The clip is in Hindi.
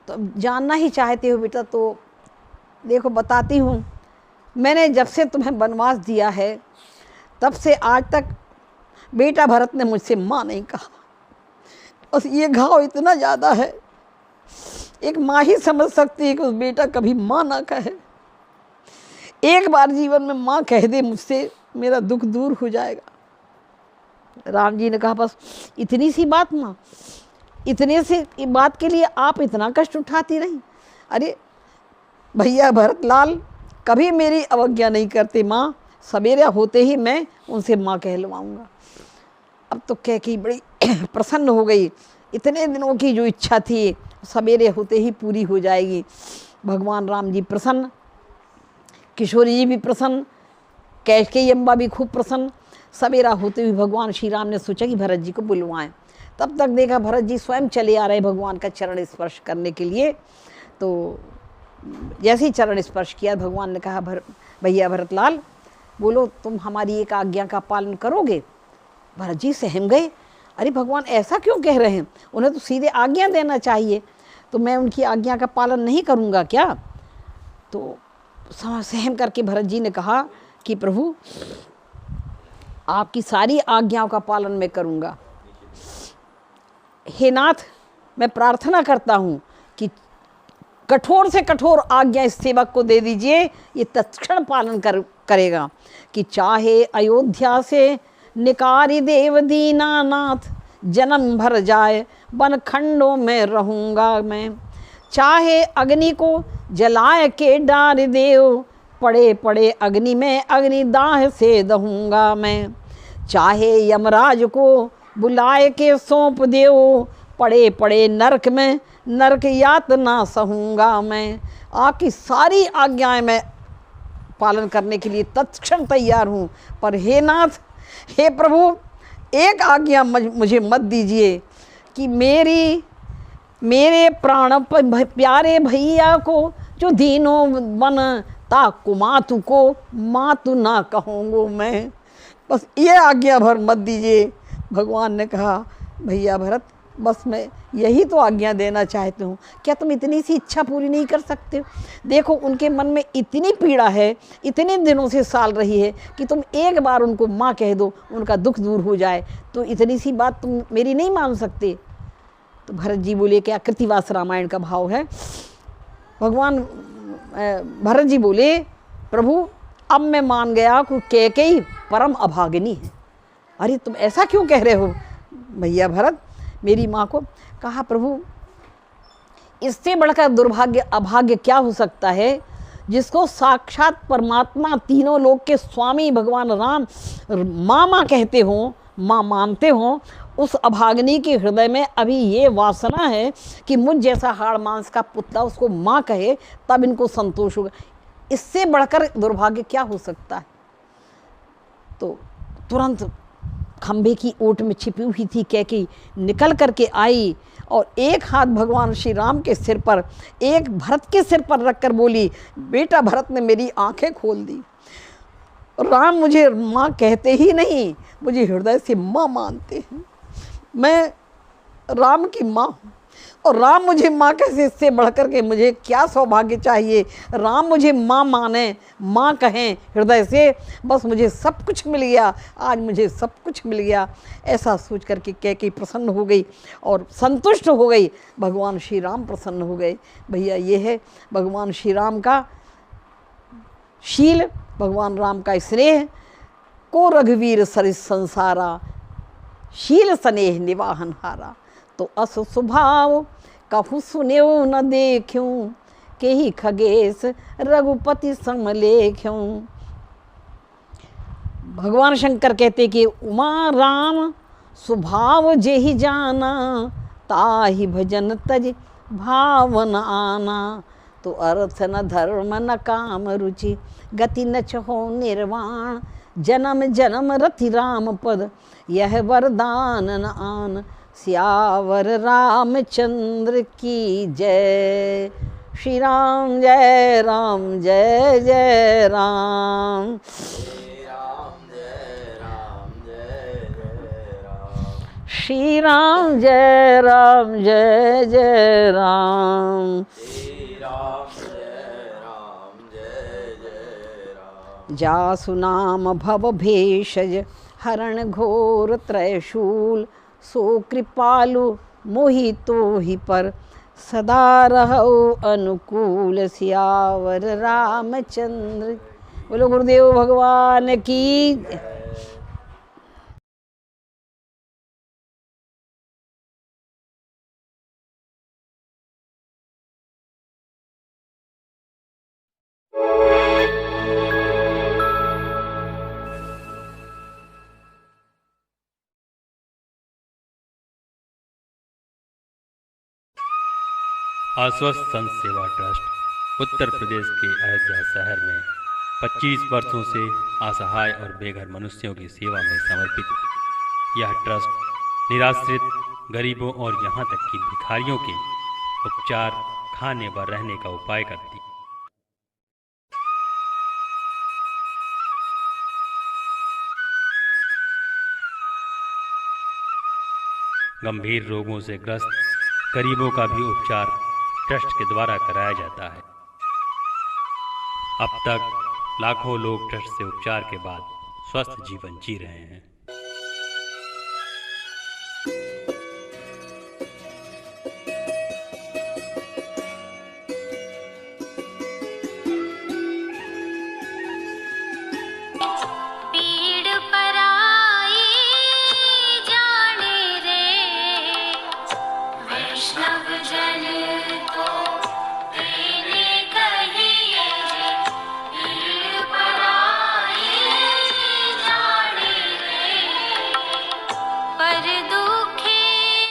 तो अब जानना ही चाहते हो बेटा तो देखो बताती हूँ। मैंने जब से तुम्हें वनवास दिया है तब से आज तक बेटा भरत ने मुझसे माँ नहीं कहा। बस ये घाव इतना ज़्यादा है, एक माँ ही समझ सकती है कि उस बेटा कभी माँ ना कहे। एक बार जीवन में माँ कह दे मुझसे, मेरा दुख दूर हो जाएगा। राम जी ने कहा बस इतनी सी बात माँ, इतने से बात के लिए आप इतना कष्ट उठाती रही। अरे भैया भरतलाल कभी मेरी अवज्ञा नहीं करते माँ, सवेरे होते ही मैं उनसे माँ कहलवाऊँगा। अब तो कैकेयी बड़ी प्रसन्न हो गई, इतने दिनों की जो इच्छा थी सवेरे होते ही पूरी हो जाएगी। भगवान राम जी प्रसन्न, किशोरी जी भी प्रसन्न, कैकेयी अम्बा भी खूब प्रसन्न। सवेरा होते हुए भगवान श्री राम ने सोचा कि भरत जी को बुलवाएं। तब तक देखा भरत जी स्वयं चले आ रहे भगवान का चरण स्पर्श करने के लिए। तो जैसे ही चरण स्पर्श किया भगवान ने कहा भैया भरतलाल बोलो तुम हमारी एक आज्ञा का पालन करोगे। भरत जी सहम गए, अरे भगवान ऐसा क्यों कह रहे हैं, उन्हें तो सीधे आज्ञा देना चाहिए, तो मैं उनकी आज्ञा का पालन नहीं करूँगा क्या। तो सहम करके भरत जी ने कहा कि प्रभु आपकी सारी आज्ञाओं का पालन मैं करूँगा। हे नाथ मैं प्रार्थना करता हूँ कि कठोर से कठोर आज्ञा इस सेवक को दे दीजिए, ये तत्क्षण पालन करेगा। कि चाहे अयोध्या से निकारी देव दीनानाथ, जन्म भर जाए वन खंडों में रहूँगा मैं। चाहे अग्नि को जलाए के डार देव, पड़े पड़े अग्नि में अग्निदाह से दहूँगा मैं। चाहे यमराज को बुलाए के सौंप देव, पड़े पड़े नरक में नरक यातना सहूँगा मैं। आपकी सारी आज्ञाएं मैं पालन करने के लिए तत्क्षण तैयार हूँ, पर हे नाथ हे प्रभु एक आज्ञा मुझे मत दीजिए कि मेरे प्राण प्यारे भैया को जो दीनों बन ता कुमातु को मातु ना कहूँगो मैं, बस ये आज्ञा भर मत दीजिए। भगवान ने कहा भैया भरत बस मैं यही तो आज्ञा देना चाहती हूँ, क्या तुम इतनी सी इच्छा पूरी नहीं कर सकते हो। देखो उनके मन में इतनी पीड़ा है, इतने दिनों से साल रही है कि तुम एक बार उनको माँ कह दो, उनका दुख दूर हो जाए, तो इतनी सी बात तुम मेरी नहीं मान सकते। तो भरत जी बोले, क्या कृतिवास रामायण का भाव है। भगवान भरत जी बोले प्रभु अब मैं मान गया कि कैकेयी परम अभागिनी है। अरे तुम ऐसा क्यों कह रहे हो भैया भरत मेरी माँ को। कहा प्रभु इससे बढ़कर दुर्भाग्य अभाग्य क्या हो सकता है, जिसको साक्षात परमात्मा तीनों लोक के स्वामी भगवान राम माँ कहते हो, माँ मानते हो, उस अभागिनी के हृदय में अभी ये वासना है कि मुझ जैसा हाड़ मांस का पुतला उसको माँ कहे तब इनको संतोष होगा। इससे बढ़कर दुर्भाग्य क्या हो सकता है। तो तुरंत खंभे की ओट में छिपी हुई थी कैकेयी निकल करके आई और एक हाथ भगवान श्री राम के सिर पर, एक भरत के सिर पर रखकर बोली, बेटा भरत ने मेरी आंखें खोल दी। राम मुझे माँ कहते ही नहीं, मुझे हृदय से माँ मानते हैं। मैं राम की माँ हूँ और राम मुझे माँ कैसे, इससे बढ़कर के मुझे क्या सौभाग्य चाहिए। राम मुझे माँ माने, माँ कहें हृदय से, बस मुझे सब कुछ मिल गया, आज मुझे सब कुछ मिल गया। ऐसा सोच करके कैकेयी प्रसन्न हो गई और संतुष्ट हो गई। भगवान श्री राम प्रसन्न हो गए। भैया ये है भगवान श्री राम का शील, भगवान राम का स्नेह। को रघुवीर सरिस संसारा, शील स्नेह निवाहन हारा। तो अस स्वभाव कहूँ सुन्यो न देखूं, के ही खगेश रघुपति समलेख्यूं। भगवान शंकर कहते कि उमा राम स्वभाव जेहि जाना, ताहि भजन तज भावन आना। तो अर्थ न धर्म न काम रुचि, गति न छहो निर्वाण। जन्म जन्म रति राम पद, यह वरदान न आन। सियावर रामचंद्र की जय। श्री राम जय राम जय जय राम। श्री राम जय राम जय जय राम। श्री राम जय राम जय जय राम। श्री राम जय राम जय जय राम। जासु नाम भव भेषज हरण घोर त्रयशूल, सो कृपालु मोहितो ही पर सदा रहो अनुकूल। सियावर रामचंद्र। बोलो गुरुदेव भगवान की। आश्वस्त संत सेवा ट्रस्ट उत्तर प्रदेश के अयोध्या शहर में 25 वर्षों से असहाय और बेघर मनुष्यों की सेवा में समर्पित यह ट्रस्ट निराश्रित गरीबों और यहाँ तक कि भिखारियों के उपचार, खाने व रहने का उपाय करती। गंभीर रोगों से ग्रस्त गरीबों का भी उपचार ट्रस्ट के द्वारा कराया जाता है। अब तक लाखों लोग ट्रस्ट से उपचार के बाद स्वस्थ जीवन जी रहे हैं। वैष्णव जन